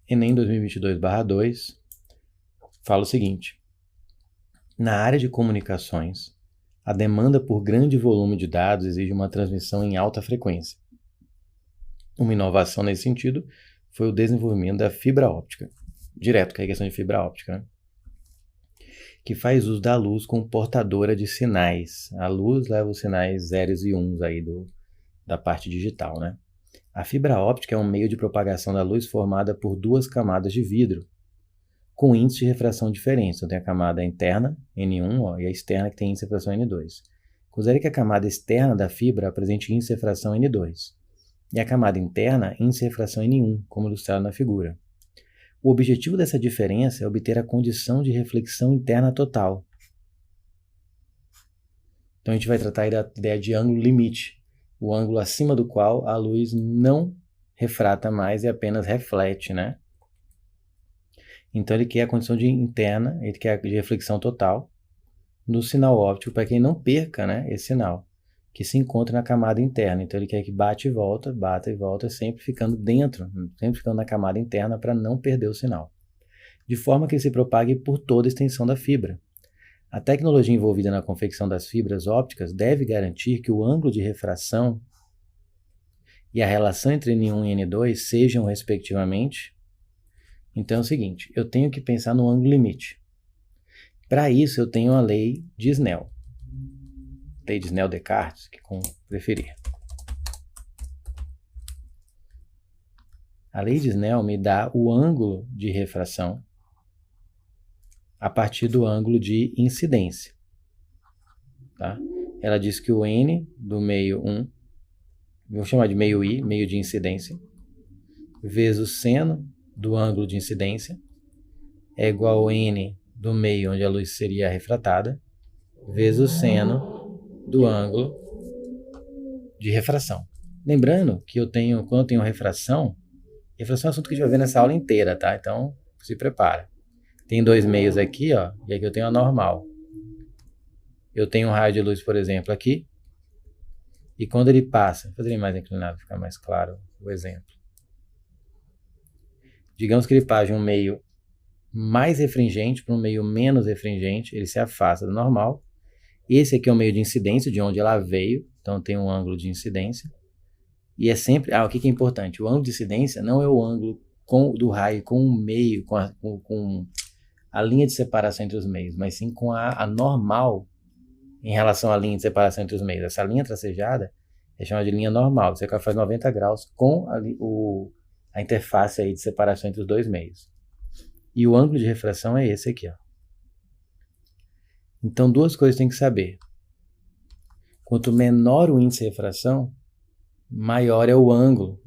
Enem 2022/2, fala o seguinte: na área de comunicações, a demanda por grande volume de dados exige uma transmissão em alta frequência. Uma inovação nesse sentido foi o desenvolvimento da fibra óptica, direto com a questão de fibra óptica, né? Que faz uso da luz como portadora de sinais. A luz leva os sinais zeros e uns aí da parte digital, né? A fibra óptica é um meio de propagação da luz formada por duas camadas de vidro, com índice de refração diferentes. Então tem a camada interna, N1, e a externa, que tem índice de refração N2. Considere que a camada externa da fibra apresente índice de refração N2, e a camada interna, índice de refração N1, como ilustrado na figura. O objetivo dessa diferença é obter a condição de reflexão interna total. Então a gente vai tratar aí da ideia de ângulo limite, o ângulo acima do qual a luz não refrata mais e apenas reflete, né? Então ele quer a condição de interna, ele quer de reflexão total no sinal óptico, para que ele não perca, né, esse sinal, que se encontra na camada interna. Então ele quer que bata e volta, sempre ficando dentro, sempre ficando na camada interna para não perder o sinal, de forma que ele se propague por toda a extensão da fibra. A tecnologia envolvida na confecção das fibras ópticas deve garantir que o ângulo de refração e a relação entre N1 e N2 sejam, respectivamente. Então é o seguinte, eu tenho que pensar no ângulo limite. Para isso eu tenho a lei de Snell. Lei de Snell-Descartes, que como preferir. A lei de Snell me dá o ângulo de refração a partir do ângulo de incidência. Tá? Ela diz que o N do meio 1, vou chamar de meio I, meio de incidência, vezes o seno do ângulo de incidência, é igual ao N do meio onde a luz seria refratada, vezes o seno do ângulo de refração. Lembrando que quando eu tenho refração é um assunto que a gente vai ver nessa aula inteira, tá? Então, se prepara. Tem dois meios aqui, ó, e aqui eu tenho a normal. Eu tenho um raio de luz, por exemplo, aqui, e quando ele passa, vou fazer ele mais inclinado para ficar mais claro o exemplo. Digamos que ele passa de um meio mais refringente para um meio menos refringente, ele se afasta do normal. Esse aqui é o meio de incidência, de onde ela veio, então tem um ângulo de incidência. E é sempre... o que é importante? O ângulo de incidência não é o ângulo do raio com o meio, com a linha de separação entre os meios, mas sim com a normal em relação à linha de separação entre os meios. Essa linha tracejada é chamada de linha normal. Você faz 90 graus com a interface aí de separação entre os dois meios. E o ângulo de refração é esse aqui, ó. Então, duas coisas tem que saber. Quanto menor o índice de refração, maior é o ângulo.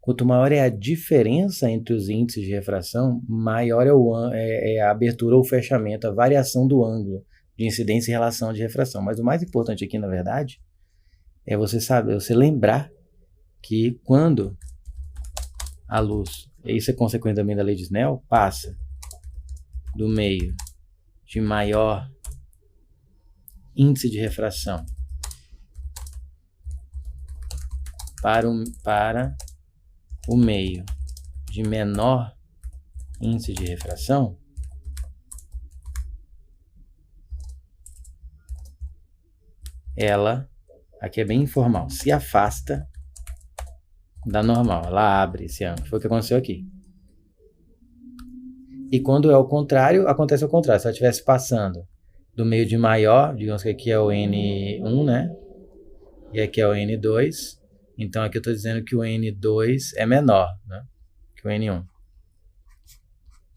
Quanto maior é a diferença entre os índices de refração, maior é a abertura ou fechamento, a variação do ângulo de incidência em relação à de refração. Mas o mais importante aqui, na verdade, é você lembrar que quando a luz, isso é consequência também da lei de Snell, passa do meio de maior índice de refração para o meio de menor índice de refração, ela, aqui é bem informal, se afasta da normal, ela abre esse ângulo. Foi o que aconteceu aqui. E quando é o contrário, acontece o contrário. Se ela estivesse passando do meio de maior, digamos que aqui é o N1, né? E aqui é o N2. Então aqui eu estou dizendo que o N2 é menor, né, que o N1.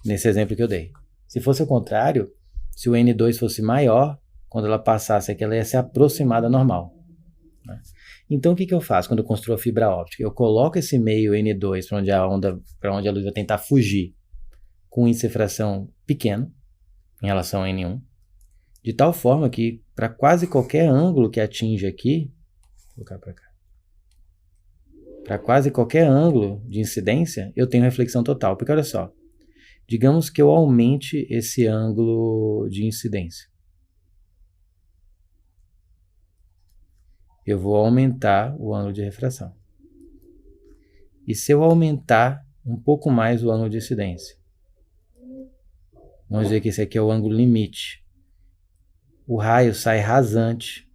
Nesse exemplo que eu dei. Se fosse o contrário, se o N2 fosse maior, quando ela passasse aqui, ela ia se aproximar da normal, né? Então o que eu faço quando eu construo a fibra óptica? Eu coloco esse meio N2 para onde a luz vai tentar fugir, com um índice de refração pequeno em relação ao N1, de tal forma que para quase qualquer ângulo que atinge aqui, vou colocar para cá, para quase qualquer ângulo de incidência, eu tenho reflexão total. Porque olha só, digamos que eu aumente esse ângulo de incidência. Eu vou aumentar o ângulo de refração. E se eu aumentar um pouco mais o ângulo de incidência. Vamos dizer que esse aqui é o ângulo limite. O raio sai rasante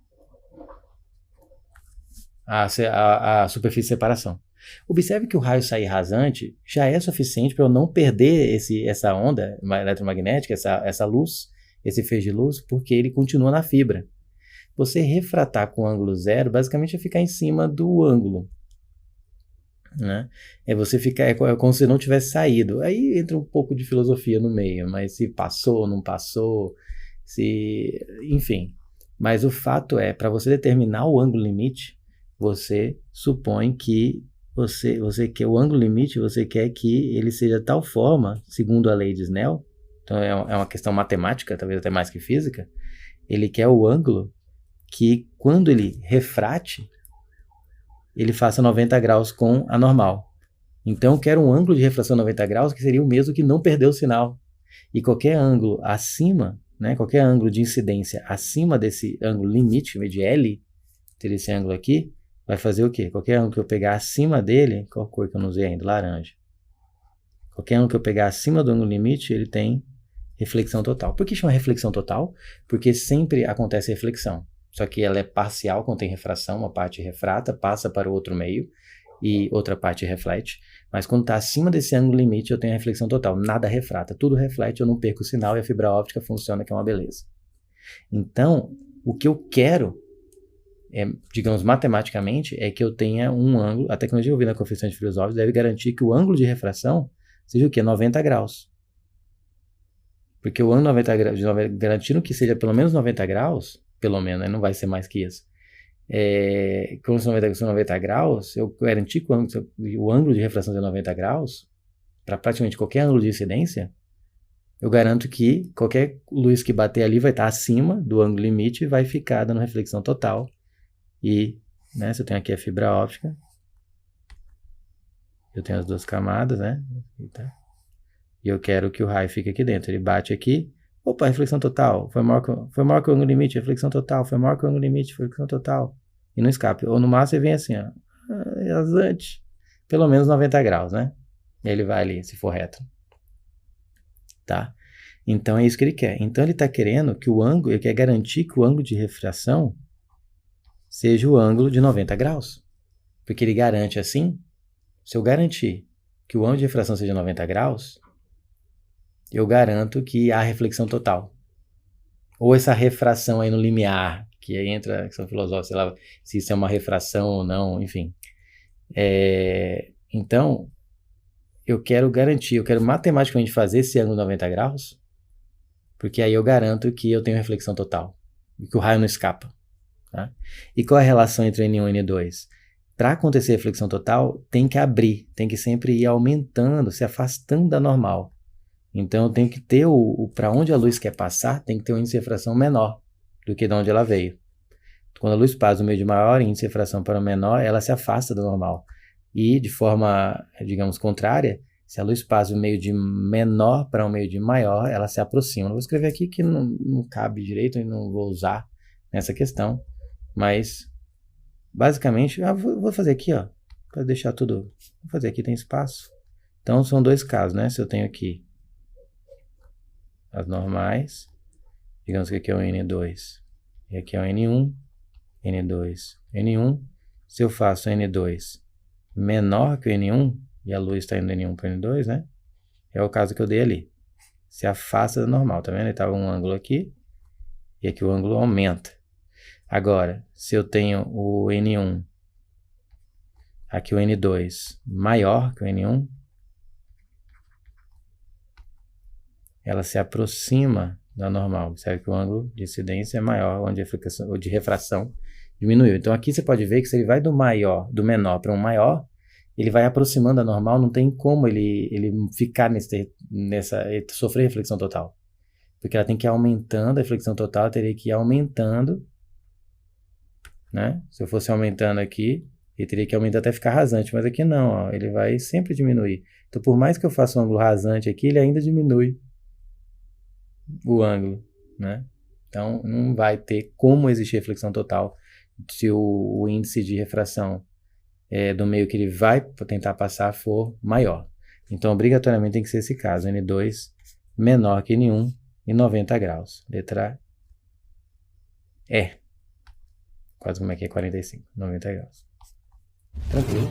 a superfície de separação. Observe que o raio sair rasante já é suficiente para eu não perder essa onda eletromagnética, essa luz, esse feixe de luz, porque ele continua na fibra. Você refratar com ângulo zero, basicamente é ficar em cima do ângulo, né? É você ficar, é como se não tivesse saído. Aí entra um pouco de filosofia no meio, mas se passou, não passou, enfim. Mas o fato é, para você determinar o ângulo limite, você supõe que você quer o ângulo limite, você quer que ele seja de tal forma, segundo a lei de Snell, então é uma questão matemática, talvez até mais que física, ele quer o ângulo que quando ele refrate, ele faça 90 graus com a normal. Então eu quero um ângulo de refração 90 graus que seria o mesmo que não perder o sinal. E qualquer ângulo acima, né, qualquer ângulo de incidência acima desse ângulo limite, de L, ter esse ângulo aqui, vai fazer o quê? Qualquer ângulo que eu pegar acima dele, qual cor que eu não usei ainda? Laranja. Qualquer ângulo que eu pegar acima do ângulo limite, ele tem reflexão total. Por que chama reflexão total? Porque sempre acontece reflexão. Só que ela é parcial, quando tem refração, uma parte refrata, passa para o outro meio e outra parte reflete. Mas quando está acima desse ângulo limite, eu tenho a reflexão total. Nada refrata, tudo reflete, eu não perco o sinal e a fibra óptica funciona, que é uma beleza. Então, o que eu quero, digamos matematicamente, é que eu tenha um ângulo, a tecnologia envolvida na coeficiente de Filosóficos deve garantir que o ângulo de refração seja o quê? 90 graus. Porque o ângulo 90 graus, garantindo que seja pelo menos 90 graus, pelo menos, né? Não vai ser mais que isso. Quando são 90 graus, eu garantir que o ângulo de refração seja 90 graus, para praticamente qualquer ângulo de incidência, eu garanto que qualquer luz que bater ali vai estar acima do ângulo limite e vai ficar dando reflexão total. E, né, se eu tenho aqui a fibra óptica, eu tenho as duas camadas, né? E eu quero que o raio fique aqui dentro. Ele bate aqui, opa, reflexão total, foi maior que o ângulo limite, reflexão total, foi maior que o ângulo limite, reflexão total. E não escape. Ou no máximo ele vem assim, ó, rasante, pelo menos 90 graus, né? E ele vai ali, se for reto. Tá? Então é isso que ele quer. Então ele está querendo que o ângulo, ele quer garantir que o ângulo de refração seja o ângulo de 90 graus. Porque ele garante assim, se eu garantir que o ângulo de refração seja 90 graus, eu garanto que há reflexão total. Ou essa refração aí no limiar, que aí entra a questão filosófica, sei lá, se isso é uma refração ou não, enfim. Então, eu quero matematicamente fazer esse ângulo de 90 graus, porque aí eu garanto que eu tenho reflexão total, e que o raio não escapa. Tá? E qual é a relação entre N1 e N2? Para acontecer reflexão total, tem que abrir, tem que sempre ir aumentando, se afastando da normal. Então eu tenho que ter para onde a luz quer passar, tem que ter um índice de refração menor do que de onde ela veio. Quando a luz passa do meio de maior índice de refração para o menor, ela se afasta do normal. E de forma, digamos, contrária, se a luz passa do meio de menor para um meio de maior, ela se aproxima. Eu vou escrever aqui que não cabe direito e não vou usar nessa questão, mas basicamente, vou fazer aqui, ó, para deixar tudo, vou fazer aqui, tem espaço. Então são dois casos, né? Se eu tenho aqui as normais, digamos que aqui é o N2 e aqui é o N1, N2, N1. Se eu faço N2 menor que o N1, e a luz está indo do N1 para o N2, né? É o caso que eu dei ali. Se afasta da normal, tá vendo? Ele estava um ângulo aqui, e aqui o ângulo aumenta. Agora, se eu tenho o N1, aqui o N2 maior que o N1, ela se aproxima da normal. Observe que o ângulo de incidência é maior, onde a de refração diminuiu. Então aqui você pode ver que se ele vai do menor para um maior, ele vai aproximando da normal, não tem como ele ficar sofrer reflexão total. Porque ela tem que ir aumentando, a reflexão total teria que ir aumentando, né? Se eu fosse aumentando aqui, ele teria que aumentar até ficar rasante, mas aqui não, ó, ele vai sempre diminuir. Então por mais que eu faça um ângulo rasante aqui, ele ainda diminui o ângulo, né? Então não vai ter como existir reflexão total se o índice de refração do meio que ele vai tentar passar for maior. Então, obrigatoriamente tem que ser esse caso, N2 menor que N1 e 90 graus. Letra E. Quase como é que é 45, 90 graus. Tranquilo.